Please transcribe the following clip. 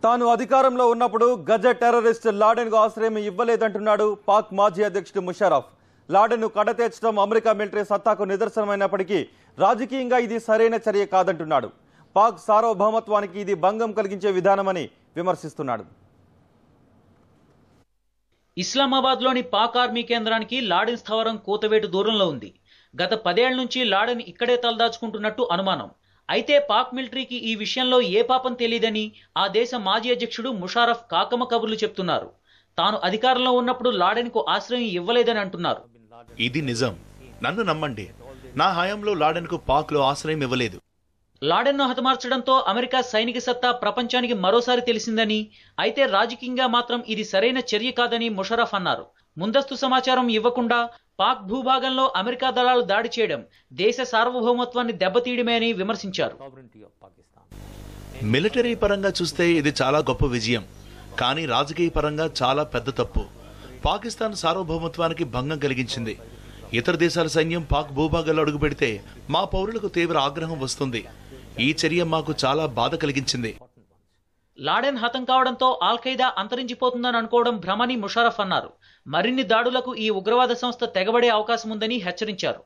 తాను అధికారంలో ఉన్నప్పుడు గజ టెర్రరిస్ట్ లాడెన్కు ఆశ్రయం ఇవ్వలేదంటున్నాడు పాక్ మాజీ అధ్యక్షుడు ముషర్రఫ్. లాడెన్ను కడతేర్చడం అమెరికా మిలిటరీ సత్తాకు నిదర్శనమైనప్పటికీ రాజకీయంగా ఇది సరైన చర్య కాదంటున్నాడు. పాక్ సార్వభౌమత్వానికి ఇది భంగం కలిగించే విధానమని విమర్శిస్తున్నాడు. ఇస్లామాబాద్లోని పాక్ ఆర్మీ కేంద్రానికి లాడెన్ స్థావరం కూతవేటు దూరంలో ఉంది. గత 10 ఏళ్ల నుంచి లాడెన్ ఇక్కడే తలదాచుకుంటున్నట్టు అనుమానం. అయితే పాక్ మిలిటరీకి ఈ విషయంలో ఏ పాపం తెలియదని ఆ దేశ మాజీ అధ్యక్షుడు ముషర్రఫ్ కాకమ్మ కబుర్లు చెప్తున్నారు. తాను అధికారంలో ఉన్నప్పుడు లాడెన్కు ఆశ్రయం ఇవ్వలేదని అంటున్నారు. ఇది నిజం, నన్ను నమ్మండి. నా హయాంలో లాడెన్కు పాక్లో ఆశ్రయం ఇవ్వలేదు. లాడెన్ను హతమార్చడంతో అమెరికా సైనిక సత్తా ప్రపంచానికి మరోసారి తెలిసిందని, అయితే రాజకీయంగా మాత్రం ఇది సరైన చర్య కాదని ముషర్రఫ్ అన్నారు. ముందస్తు సమాచారం ఇవ్వకుండా పాక్ భూభాగంలో అమెరికా దళాలు దాడి చేయడం దేశ సార్వభౌమత్వాన్ని దెబ్బతీయడమే అని విమర్శించారు. మిలిటరీ పరంగా చూస్తే ఇది చాలా గొప్ప విజయం, కానీ రాజకీయ పరంగా చాలా పెద్ద తప్పు. పాకిస్తాన్ సార్వభౌమత్వానికి భంగం కలిగించింది. ఇతర దేశాల సైన్యం పాక్ భూభాగాల్లో అడుగుపెడితే మా పౌరులకు తీవ్ర ఆగ్రహం వస్తుంది. ఈ చర్య మాకు చాలా బాధ కలిగించింది. లాడెన్ హతం కావడంతో ఆల్ ఖైదా అంతరించిపోతుందని అనుకోవడం భ్రమని ముషర్రఫ్ అన్నారు. మరిన్ని దాడులకు ఈ ఉగ్రవాద సంస్థ తెగబడే అవకాశం ఉందని హెచ్చరించారు.